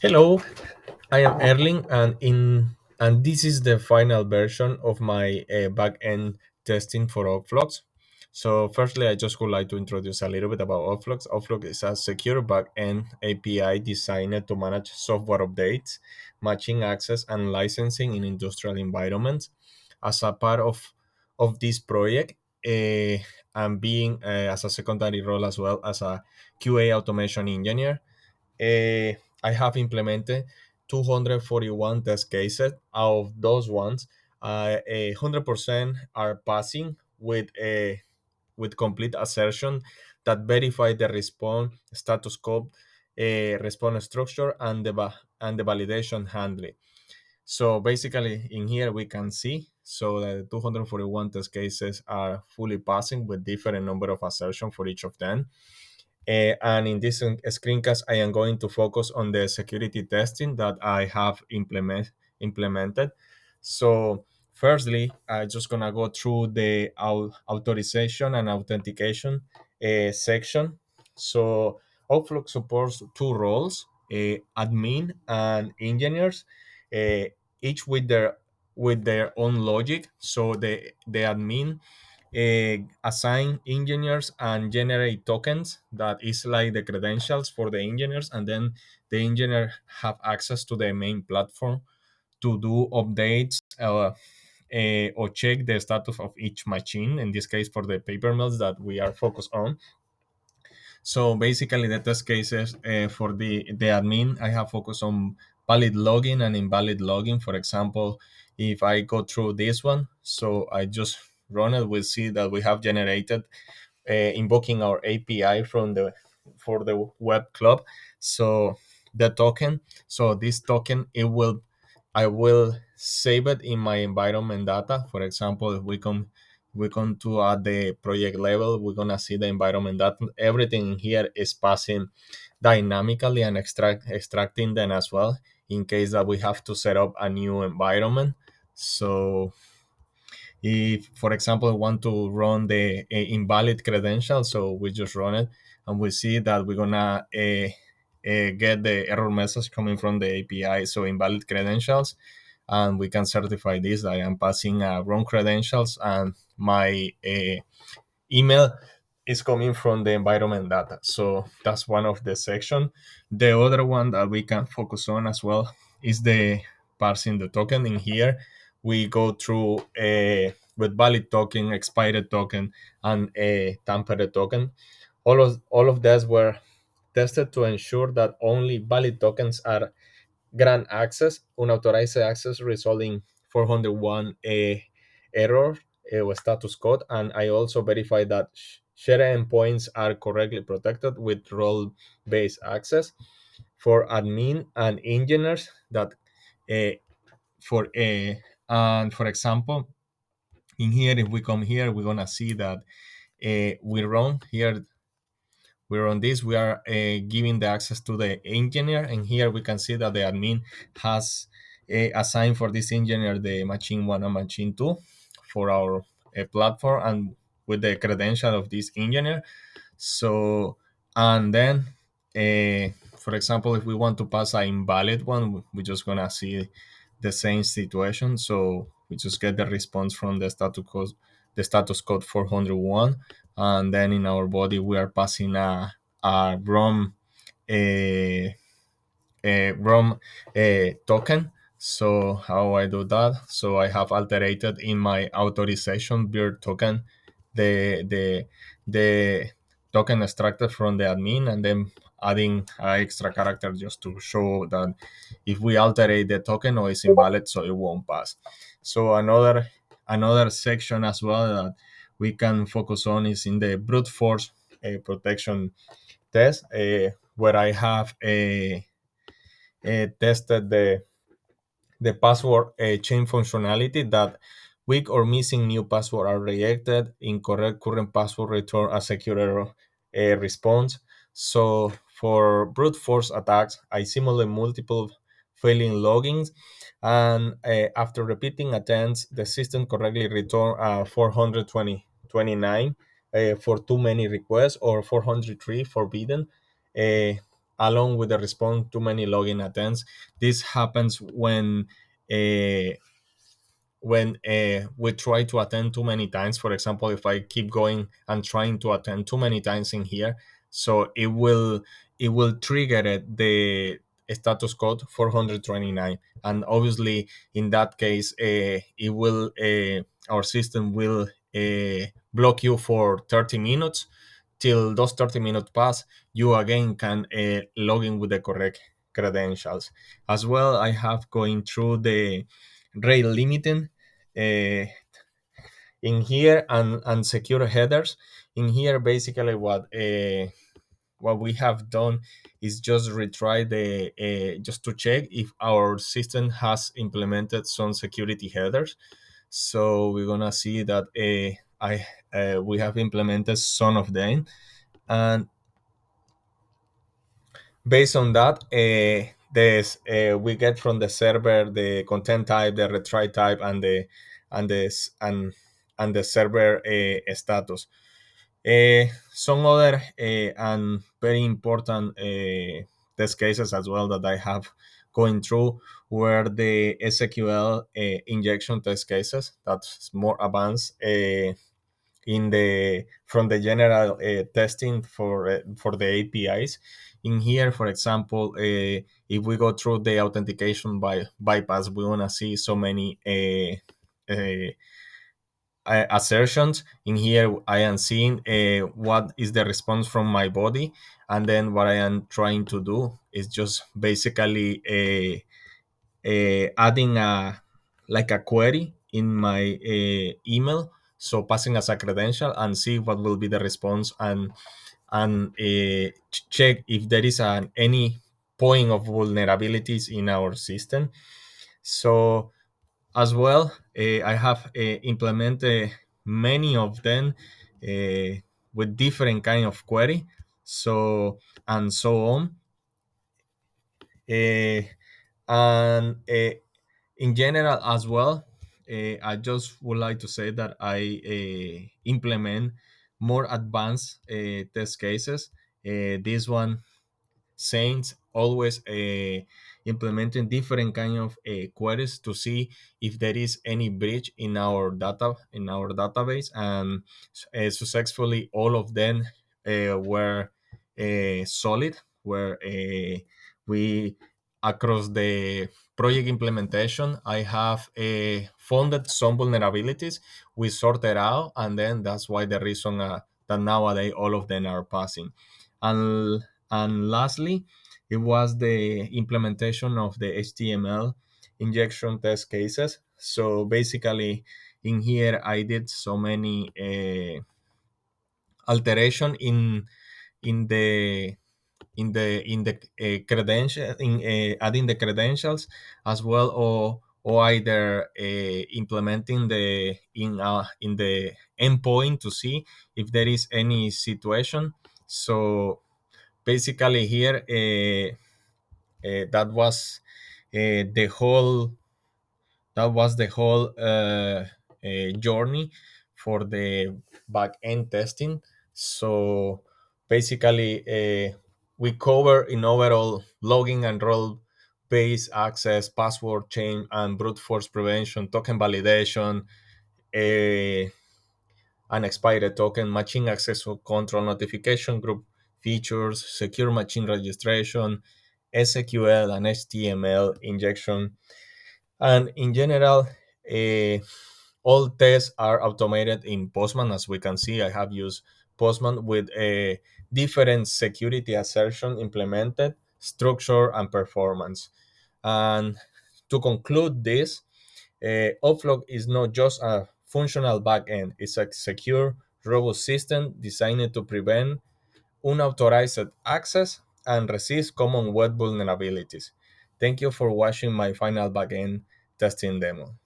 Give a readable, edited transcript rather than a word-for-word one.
Hello, I am Erling, and this is the final version of my backend testing for Outflux. So, firstly, I just would like to introduce a little bit about Outflux. Outflux is a secure backend API designed to manage software updates, matching access, and licensing in industrial environments. As a part of this project, I'm being as a secondary role as well as a QA automation engineer. I have implemented 241 test cases. Out of those ones, 100% are passing with complete assertion that verify the response status code, response structure, and the validation handling. So basically, in here we can see so the 241 test cases are fully passing with different number of assertion for each of them. And in this screencast, I am going to focus on the security testing that I have implemented. So, firstly, I'm just gonna go through the authorization and authentication section. So, Outlook supports two roles: admin and engineers, uh, each with their own logic. So, the admin assign engineers and generate tokens that is like the credentials for the engineers, and then the engineer have access to the main platform to do updates or check the status of each machine, in this case for the paper mills that we are focused on. So basically, the test cases for the admin, I have focused on valid login and invalid login. For example, if I go through this one, so I just run it, we see that we have generated invoking our API from the for the web club. So the token, so this token, it will I will save it in my environment data. For example, if we come to at the project level, we're gonna see the environment data. Everything in here is passing dynamically and extracting them as well in case that we have to set up a new environment. So if, for example, we want to run the invalid credential, so we just run it and we see that we're gonna get the error message coming from the API, so invalid credentials, and we can certify this that I am passing wrong credentials and my email is coming from the environment data. So that's one of the section. The other one that we can focus on as well is the parsing the token. In here we go through with valid token, expired token, and a tampered token. All of these were tested to ensure that only valid tokens are grant access, unauthorized access, resulting 401 error or status code. And I also verify that share endpoints are correctly protected with role-based access for admin and engineers that uh, for a and for example, in here, if we come here, we're gonna see that we run here, we're on this, we are giving the access to the engineer, and here we can see that the admin has assigned for this engineer the machine 1 and machine 2 for our platform, and with the credential of this engineer. So, and then for example, if we want to pass an invalid one, we're just gonna see the same situation. So we just get the response from the status code 401, and then in our body we are passing a ROM a, a ROM token. So how I do that? So I have alterated in my authorization beer token the the token extracted from the admin, and then adding an extra character just to show that if we alterate the token or it's invalid, so it won't pass. So another section as well that we can focus on is in the brute force protection test, where I have tested the password chain functionality that weak or missing new password are rejected, incorrect current password return a secure error response. So for brute force attacks, I simulate multiple failing logins, and after repeating attempts, the system correctly returned 429 for too many requests, or 403 forbidden. along with the response too many login attempts. This happens uh, when we try to attend too many times. For example, if I keep going and trying to attend too many times in here, so it will trigger the status code 429, and obviously in that case, it will our system will block you for 30 minutes. Till those 30 minutes pass, you again can log in with the correct credentials. As well, I have going through the rate limiting uh, in here, and secure headers. In here, basically what we have done is just retry the just to check if our system has implemented some security headers. So we're gonna see that I we have implemented some of them, and based on that, we get from the server the content type, the retry type, and the s- and the server status. Some other and very important test cases as well that I have going through were the SQL injection test cases. That's more advanced. In the from the general testing for the APIs. In here, for example, if we go through the authentication bypass, we want to see so many assertions. In here, I am seeing what is the response from my body, and then what I am trying to do is just basically adding a like a query in my email, so passing as a credential and see what will be the response, and check if there is any point of vulnerabilities in our system. So as well, I have implemented many of them uh, with different kind of query, so and so on. uh, and in general as well, I just would like to say that I implement more advanced test cases. This one Saints always implementing different kind of queries to see if there is any breach in our database, and successfully all of them were solid, where we across the project implementation, I have founded some vulnerabilities. We sorted out, and then that's why the reason that nowadays all of them are passing. And lastly, it was the implementation of the HTML injection test cases. So basically, in here, I did so many alteration in the credential, in adding the credentials as well, or either implementing the in the endpoint to see if there is any situation. So basically here, that was the whole journey for the back end testing. So basically, we cover in overall logging and role based access, password change, and brute force prevention, token validation, uh, unexpired token, machine access control, notification group features, secure machine registration, SQL and HTML injection. And in general, uh, all tests are automated in Postman. As we can see, I have used Postman with a different security assertion implemented, structure, and performance. And to conclude this, Offlock is not just a functional backend, it's a secure, robust system designed to prevent unauthorized access and resist common web vulnerabilities. Thank you for watching my final backend testing demo.